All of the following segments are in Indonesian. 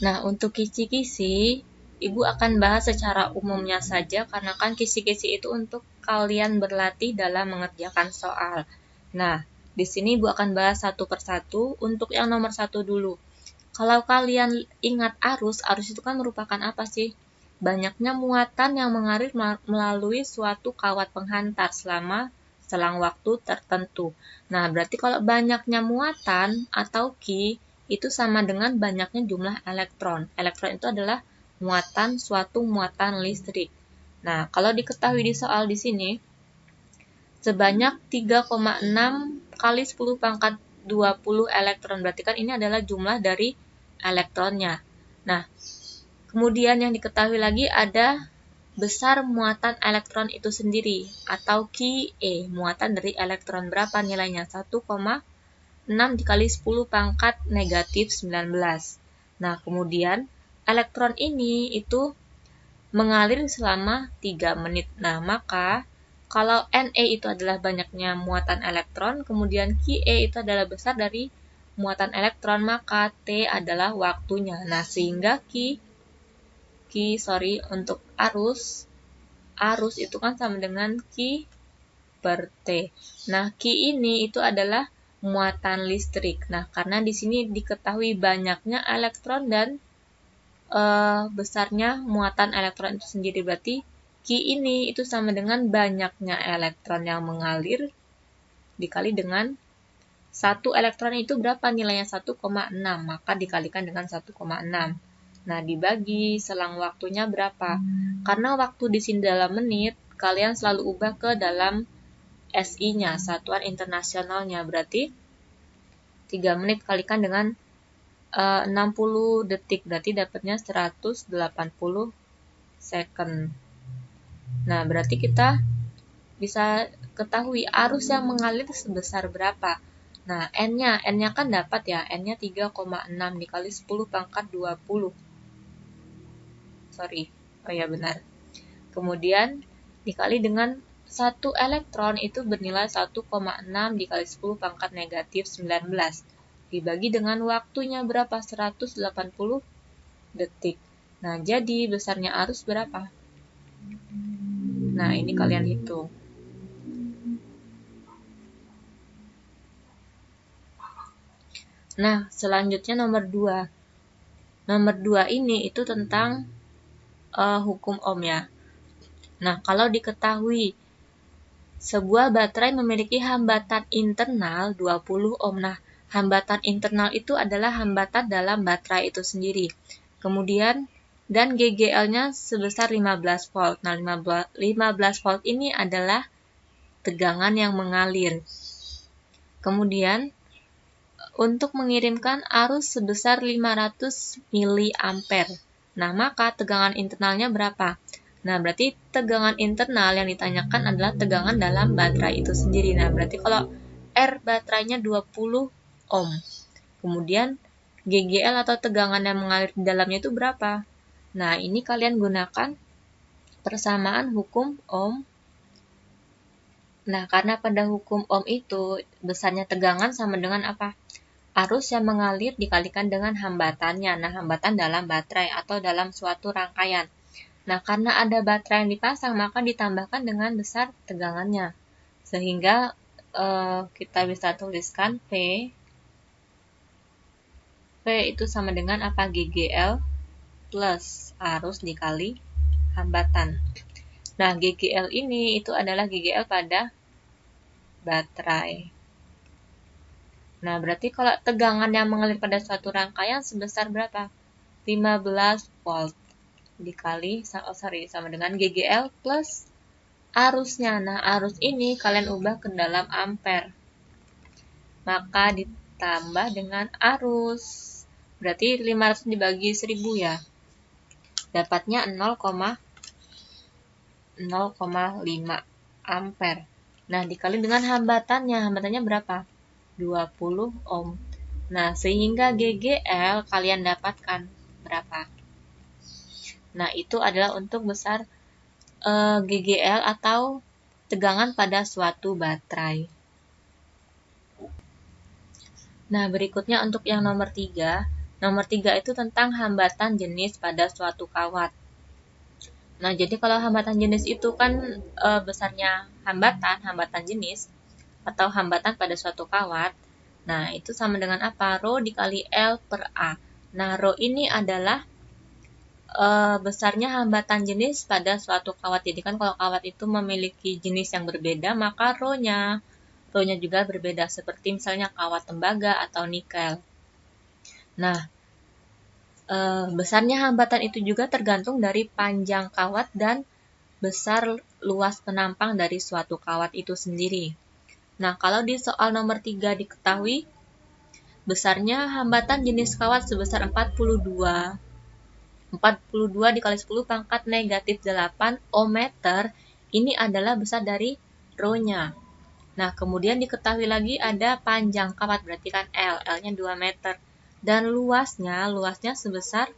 Nah, untuk kisi-kisi, Ibu akan bahas secara umumnya saja karena kan kisi-kisi itu untuk kalian berlatih dalam mengerjakan soal. Nah, di sini Ibu akan bahas satu persatu. Untuk yang nomor satu dulu. Kalau kalian ingat arus, arus itu kan merupakan apa sih? Banyaknya muatan yang mengalir melalui suatu kawat penghantar selama selang waktu tertentu. Nah, berarti kalau banyaknya muatan atau Q itu sama dengan banyaknya jumlah elektron. Elektron itu adalah suatu muatan listrik. Nah, kalau diketahui di soal di sini, sebanyak 3,6 kali 10 pangkat 20 elektron. Berarti kan ini adalah jumlah dari elektronnya. Nah, kemudian yang diketahui lagi ada besar muatan elektron itu sendiri atau Qe, muatan dari elektron berapa nilainya? 1,6 dikali 10 pangkat negatif 19. Nah, kemudian elektron ini itu mengalir selama 3 menit. Nah, maka kalau Ne itu adalah banyaknya muatan elektron, kemudian Qe itu adalah besar dari muatan elektron, maka T adalah waktunya. Nah, sehingga untuk arus itu kan sama dengan Q per T. Nah, Q ini itu adalah muatan listrik. Nah, karena di sini diketahui banyaknya elektron dan besarnya muatan elektron itu sendiri, berarti Q ini itu sama dengan banyaknya elektron yang mengalir dikali dengan satu elektron itu berapa nilainya? 1,6, maka dikalikan dengan 1,6. Nah, dibagi selang waktunya berapa? Karena waktu di sini dalam menit, kalian selalu ubah ke dalam SI-nya, satuan internasionalnya. Berarti 3 menit kalikan dengan 60 detik, berarti dapatnya 180 second. Nah, berarti kita bisa ketahui arus yang mengalir sebesar berapa. Nah, N-nya kan dapat ya, N-nya 3,6 dikali 10 pangkat 20. Oh ya benar. Kemudian dikali dengan 1 elektron itu bernilai 1,6 dikali 10 pangkat negatif 19. Dibagi dengan waktunya berapa? 180 detik. Nah, jadi besarnya arus berapa? Nah, ini kalian hitung. Nah, selanjutnya nomor 2. Nomor 2 ini itu tentang hukum Ohm ya. Nah, kalau diketahui sebuah baterai memiliki hambatan internal 20 ohm. Nah, hambatan internal itu adalah hambatan dalam baterai itu sendiri. Kemudian, dan GGL-nya sebesar 15 volt. Nah, 15 volt ini adalah tegangan yang mengalir. Kemudian, untuk mengirimkan arus sebesar 500 mA. Nah, maka tegangan internalnya berapa? Nah, berarti tegangan internal yang ditanyakan adalah tegangan dalam baterai itu sendiri. Nah, berarti kalau R baterainya 20 ohm. Kemudian GGL atau tegangan yang mengalir di dalamnya itu berapa? Nah, ini kalian gunakan persamaan hukum Ohm. Nah, karena pada hukum Ohm itu besarnya tegangan sama dengan apa? Arus yang mengalir dikalikan dengan hambatannya. Nah, hambatan dalam baterai atau dalam suatu rangkaian. Nah, karena ada baterai yang dipasang, maka ditambahkan dengan besar tegangannya. Sehingga kita bisa tuliskan P itu sama dengan apa? GGL plus arus dikali hambatan. Nah, GGL ini itu adalah GGL pada baterai. Nah, berarti kalau tegangan yang mengalir pada suatu rangkaian sebesar berapa? 15 volt dikali sama dengan GGL plus arusnya. Nah, arus ini kalian ubah ke dalam ampere. Maka ditambah dengan arus. Berarti 500 dibagi 1000 ya. Dapatnya 0,5 ampere. Nah, dikali dengan hambatannya. Hambatannya berapa? 20 ohm. Nah, sehingga GGL kalian dapatkan berapa? Nah, itu adalah untuk besar GGL atau tegangan pada suatu baterai. Nah, berikutnya untuk yang nomor 3, Nomor 3 itu tentang hambatan jenis pada suatu kawat. Nah, jadi kalau hambatan jenis itu kan besarnya hambatan jenis atau hambatan pada suatu kawat. Nah, itu sama dengan apa? Rho dikali L per A. Nah, Rho ini adalah besarnya hambatan jenis pada suatu kawat. Jadi kan kalau kawat itu memiliki jenis yang berbeda, maka Rho-nya juga berbeda. Seperti misalnya kawat tembaga atau nikel. Nah, besarnya hambatan itu juga tergantung dari panjang kawat dan besar luas penampang dari suatu kawat itu sendiri. Nah, kalau di soal nomor 3 diketahui, besarnya hambatan jenis kawat sebesar 42 dikali 10 pangkat negatif 8 ohmmeter, ini adalah besar dari Rho-nya. Nah, kemudian diketahui lagi ada panjang kawat, berarti kan L-nya 2 meter. Dan luasnya sebesar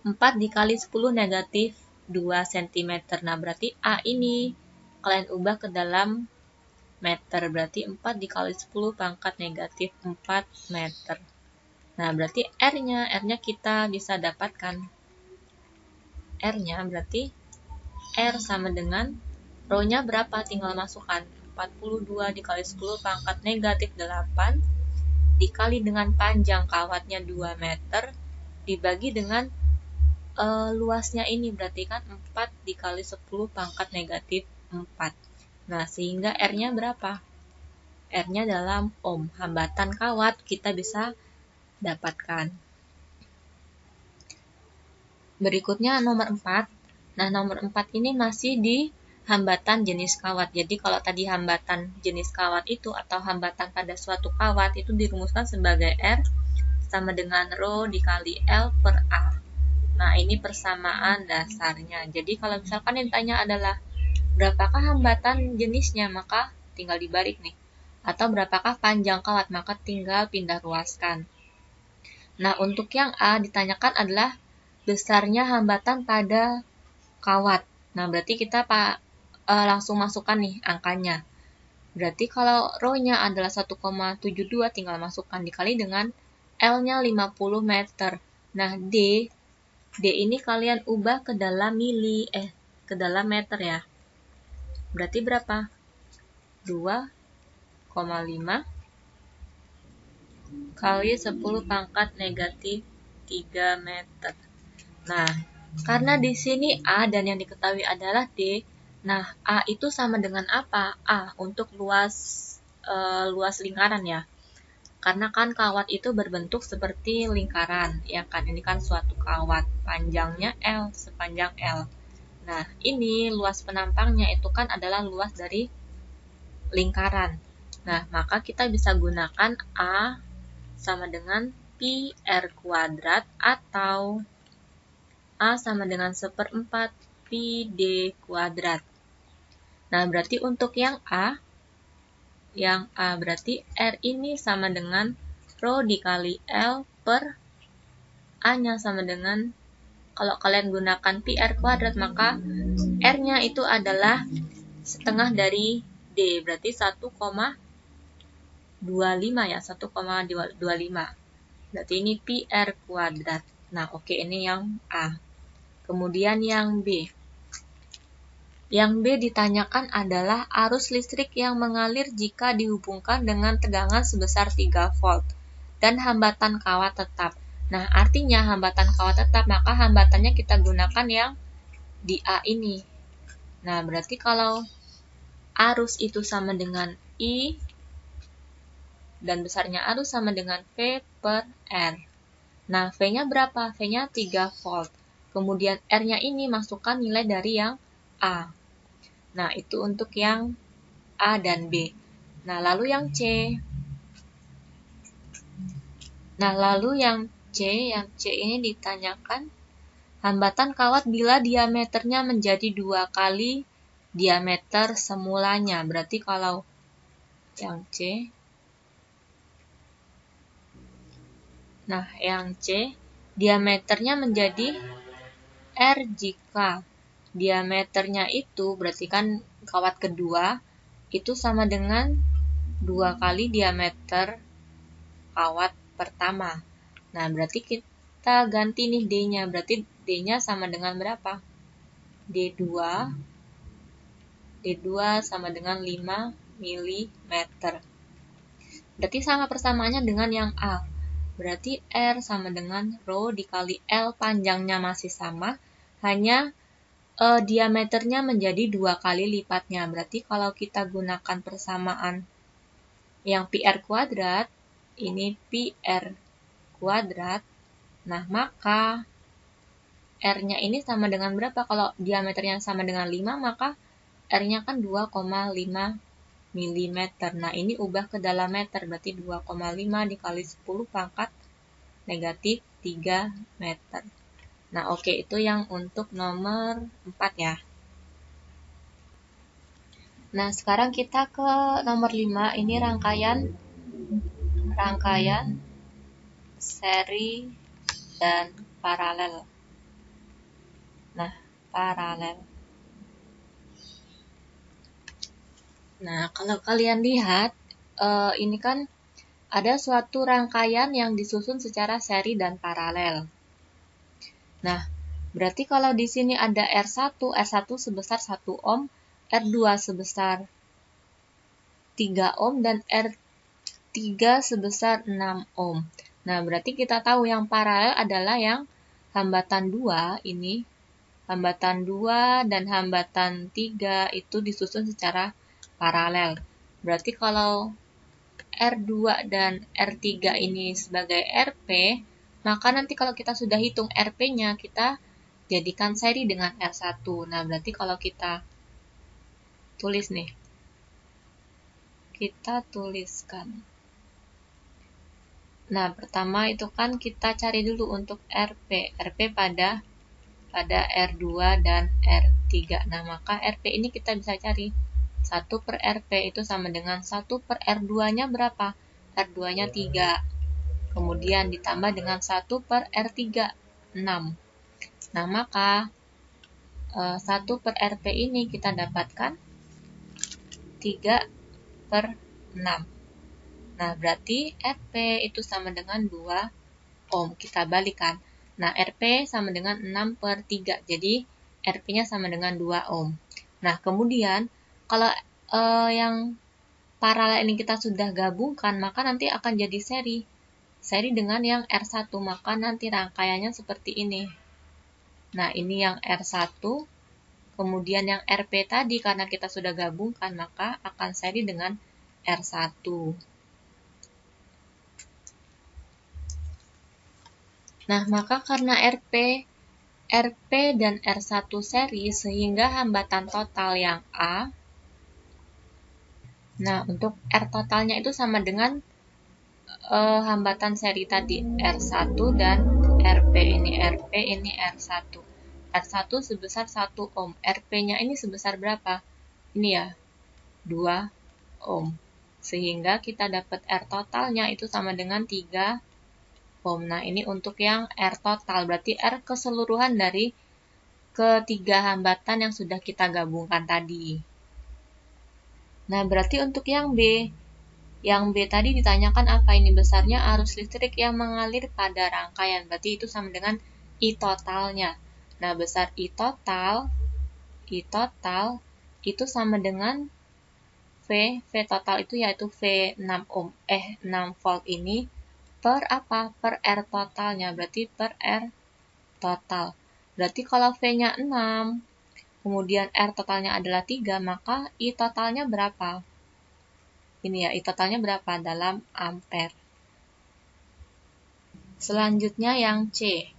4 dikali 10 negatif 2 cm. Nah, berarti A ini kalian ubah ke dalam meter, berarti 4 dikali 10 pangkat negatif 4 meter. Nah, berarti R-nya kita bisa dapatkan. R-nya berarti R sama dengan Rho-nya berapa? Tinggal masukkan 42 dikali 10 pangkat negatif 8 dikali dengan panjang kawatnya 2 meter dibagi dengan luasnya ini, berarti kan 4 dikali 10 pangkat negatif 4. Nah, sehingga R-nya berapa? R-nya dalam ohm. Hambatan kawat kita bisa dapatkan. Berikutnya nomor 4. Nah, nomor 4 ini masih di hambatan jenis kawat. Jadi kalau tadi hambatan jenis kawat itu atau hambatan pada suatu kawat itu dirumuskan sebagai R sama dengan Rho dikali L per A. Nah, ini persamaan dasarnya. Jadi kalau misalkan yang ditanya adalah berapakah hambatan jenisnya, maka tinggal dibalik nih. Atau berapakah panjang kawat, maka tinggal pindah ruaskan. Nah, untuk yang A ditanyakan adalah besarnya hambatan pada kawat. Nah, berarti kita langsung masukkan nih angkanya. Berarti kalau Rho-nya adalah 1,72, tinggal masukkan dikali dengan L-nya 50 meter. Nah, D ini kalian ubah ke dalam ke dalam meter ya. Berarti berapa? 2,5 kali 10 pangkat negatif 3 meter. Nah, karena di sini A dan yang diketahui adalah D, nah A itu sama dengan apa? A untuk luas lingkaran ya. Karena kan kawat itu berbentuk seperti lingkaran, ya kan? Ini kan suatu kawat, panjangnya L, sepanjang L. Nah, ini luas penampangnya itu kan adalah luas dari lingkaran. Nah, maka kita bisa gunakan A sama dengan pi R kuadrat atau A sama dengan 1/4 pi D kuadrat. Nah, berarti untuk yang A berarti R ini sama dengan Rho dikali L per A-nya sama dengan, kalau kalian gunakan pi R kuadrat, maka R-nya itu adalah setengah dari D, berarti 1,25 ya, 1,25. Berarti ini pi R kuadrat. Nah, oke, ini yang A. Kemudian yang B. Yang B ditanyakan adalah arus listrik yang mengalir jika dihubungkan dengan tegangan sebesar 3 volt dan hambatan kawat tetap. Nah, artinya hambatan kawat tetap, maka hambatannya kita gunakan yang di A ini. Nah, berarti kalau arus itu sama dengan I dan besarnya arus sama dengan V per R. Nah, V-nya berapa? V-nya 3 volt. Kemudian R-nya ini masukkan nilai dari yang A. Nah, itu untuk yang A dan B. Nah, lalu yang C. Yang C ini ditanyakan hambatan kawat bila diameternya menjadi 2 kali diameter semulanya. Berarti kalau yang C, diameternya menjadi R jika diameternya itu berarti kan kawat kedua itu sama dengan 2 kali diameter kawat pertama. Nah, berarti kita ganti nih D-nya. Berarti D-nya sama dengan berapa? D2 sama dengan 5 mm. Berarti sama persamaannya dengan yang A. Berarti R sama dengan rho dikali L, panjangnya masih sama, hanya diameternya menjadi 2 kali lipatnya. Berarti kalau kita gunakan persamaan yang PR kuadrat, ini PR kuadrat, nah maka R-nya ini sama dengan berapa? Kalau diameternya sama dengan 5, maka R-nya kan 2,5 mm. Nah, ini ubah ke dalam meter, berarti 2,5 dikali 10 pangkat negatif 3 meter. Nah, oke, itu yang untuk nomor 4 ya. Nah, sekarang kita ke nomor 5, ini rangkaian seri dan paralel. Nah, paralel. Nah, kalau kalian lihat, ini kan ada suatu rangkaian yang disusun secara seri dan paralel. Nah, berarti kalau di sini ada R1 sebesar 1 ohm, R2 sebesar 3 ohm, dan R3 sebesar 6 ohm. Nah, berarti kita tahu yang paralel adalah yang hambatan 2 ini, hambatan 2 dan hambatan 3 itu disusun secara paralel. Berarti kalau R2 dan R3 ini sebagai RP, maka nanti kalau kita sudah hitung RP-nya, kita jadikan seri dengan R1. Nah, berarti kalau kita tulis nih, kita tuliskan. Nah, pertama itu kan kita cari dulu untuk RP. RP pada R2 dan R3. Nah, maka RP ini kita bisa cari. 1 per RP itu sama dengan 1 per R2-nya berapa? R2-nya 3. Kemudian ditambah dengan 1 per R3, 6. Nah, maka 1 per RP ini kita dapatkan 3 per 6. Nah, berarti RP itu sama dengan 2 ohm. Kita balikan. Nah, RP sama dengan 6 per 3. Jadi, RP-nya sama dengan 2 ohm. Nah, kemudian kalau yang paralel ini kita sudah gabungkan, maka nanti akan jadi seri. Seri dengan yang R1, maka nanti rangkaiannya seperti ini. Nah, ini yang R1, kemudian yang RP tadi karena kita sudah gabungkan, maka akan seri dengan R1. Nah, maka karena RP dan R1 seri, sehingga hambatan total yang A. Nah, untuk R totalnya itu sama dengan hambatan seri tadi, R1 dan RP. Ini RP, ini R1. R1 sebesar 1 ohm. RP-nya ini sebesar berapa? Ini ya, 2 ohm. Sehingga kita dapat R totalnya itu sama dengan 3 ohm. Nah, ini untuk yang R total. Berarti R keseluruhan dari ketiga hambatan yang sudah kita gabungkan tadi. Nah, berarti untuk yang B. Yang B tadi ditanyakan apa ini? Besarnya arus listrik yang mengalir pada rangkaian. Berarti itu sama dengan I totalnya. Nah, besar I total itu sama dengan V total itu yaitu V 6 ohm 6 volt ini per apa? Per R totalnya. Berarti per R total. Berarti kalau V-nya 6, kemudian R totalnya adalah 3, maka I totalnya berapa? Ini ya, I totalnya berapa dalam ampere. Selanjutnya yang C.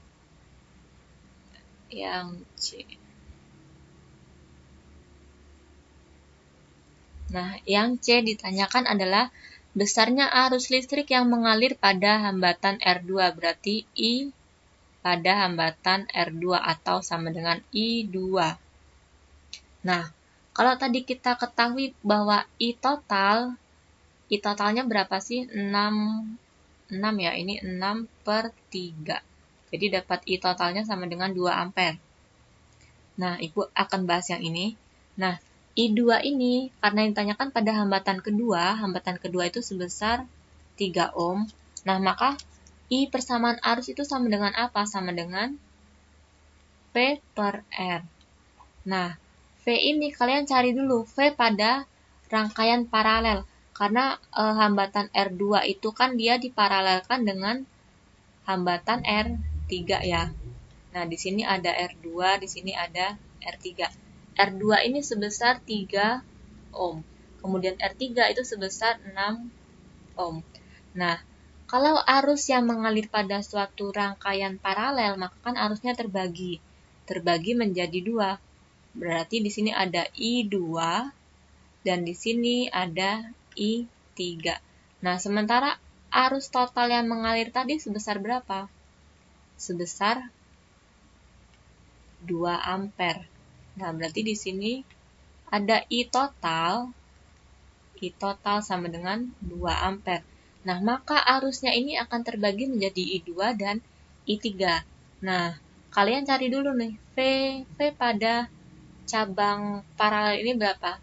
Nah, yang C ditanyakan adalah besarnya arus listrik yang mengalir pada hambatan R2. Berarti I pada hambatan R2 atau sama dengan I2. Nah, kalau tadi kita ketahui bahwa I totalnya berapa sih? 6 ya, ini 6 per 3. Jadi dapat I totalnya sama dengan 2 ampere. Nah, Ibu akan bahas yang ini. Nah, I2 ini karena ditanyakan pada hambatan kedua itu sebesar 3 ohm. Nah, maka I persamaan arus itu sama dengan apa? Sama dengan V per R. Nah, V ini kalian cari dulu V pada rangkaian paralel. Karena hambatan R2 itu kan dia diparalelkan dengan hambatan R3 ya. Nah, di sini ada R2, di sini ada R3. R2 ini sebesar 3 ohm. Kemudian R3 itu sebesar 6 ohm. Nah, kalau arus yang mengalir pada suatu rangkaian paralel, maka kan arusnya terbagi. Terbagi menjadi 2. Berarti di sini ada I2 dan di sini ada I3. Nah, sementara arus total yang mengalir tadi sebesar berapa? Sebesar 2 ampere. Nah, berarti di sini ada I total sama dengan 2 ampere. Nah, maka arusnya ini akan terbagi menjadi I2 dan I3. Nah, kalian cari dulu nih, V pada cabang paralel ini berapa?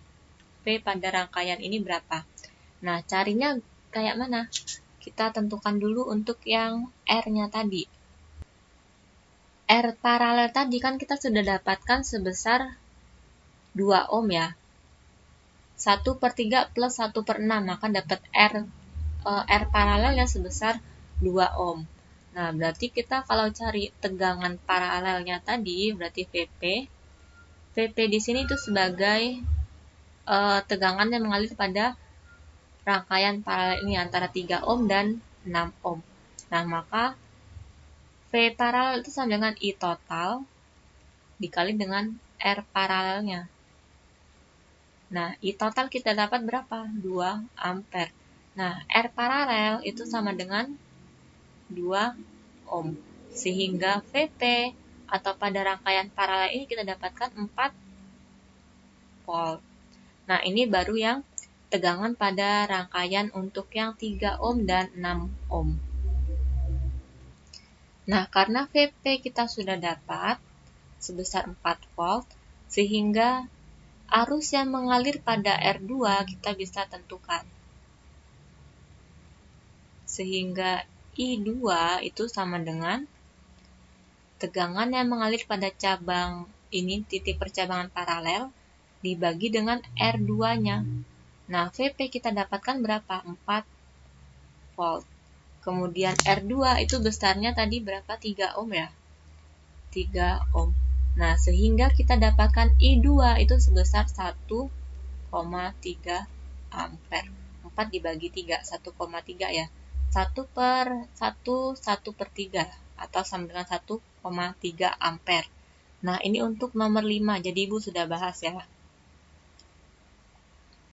V pada rangkaian ini berapa? Nah, carinya kayak mana? Kita tentukan dulu untuk yang R-nya tadi. R paralel tadi kan kita sudah dapatkan sebesar 2 ohm ya. 1/3 plus 1/6, maka dapat R paralelnya sebesar 2 ohm. Nah, berarti kita kalau cari tegangan paralelnya tadi, berarti VP di sini itu sebagai tegangan yang mengalir pada rangkaian paralel ini antara 3 ohm dan 6 ohm. Nah, maka V paralel itu sama dengan I total dikali dengan R paralelnya. Nah, I total kita dapat berapa? 2 ampere. Nah, R paralel itu sama dengan 2 ohm. Sehingga VP atau pada rangkaian paralel ini kita dapatkan 4 volt. Nah, ini baru yang tegangan pada rangkaian untuk yang 3 ohm dan 6 ohm. Nah, karena VP kita sudah dapat sebesar 4 volt, sehingga arus yang mengalir pada R2 kita bisa tentukan. Sehingga I2 itu sama dengan tegangan yang mengalir pada cabang ini, titik percabangan paralel, dibagi dengan R2-nya. Nah, VP kita dapatkan berapa? 4 volt. Kemudian R2 itu besarnya tadi berapa? 3 ohm ya? 3 ohm. Nah, sehingga kita dapatkan I2 itu sebesar 1,3 ampere. 4 dibagi 3, 1,3 ya. 1/3 atau sama dengan 1,3 ampere. Nah, ini untuk nomor 5. Jadi Ibu sudah bahas ya.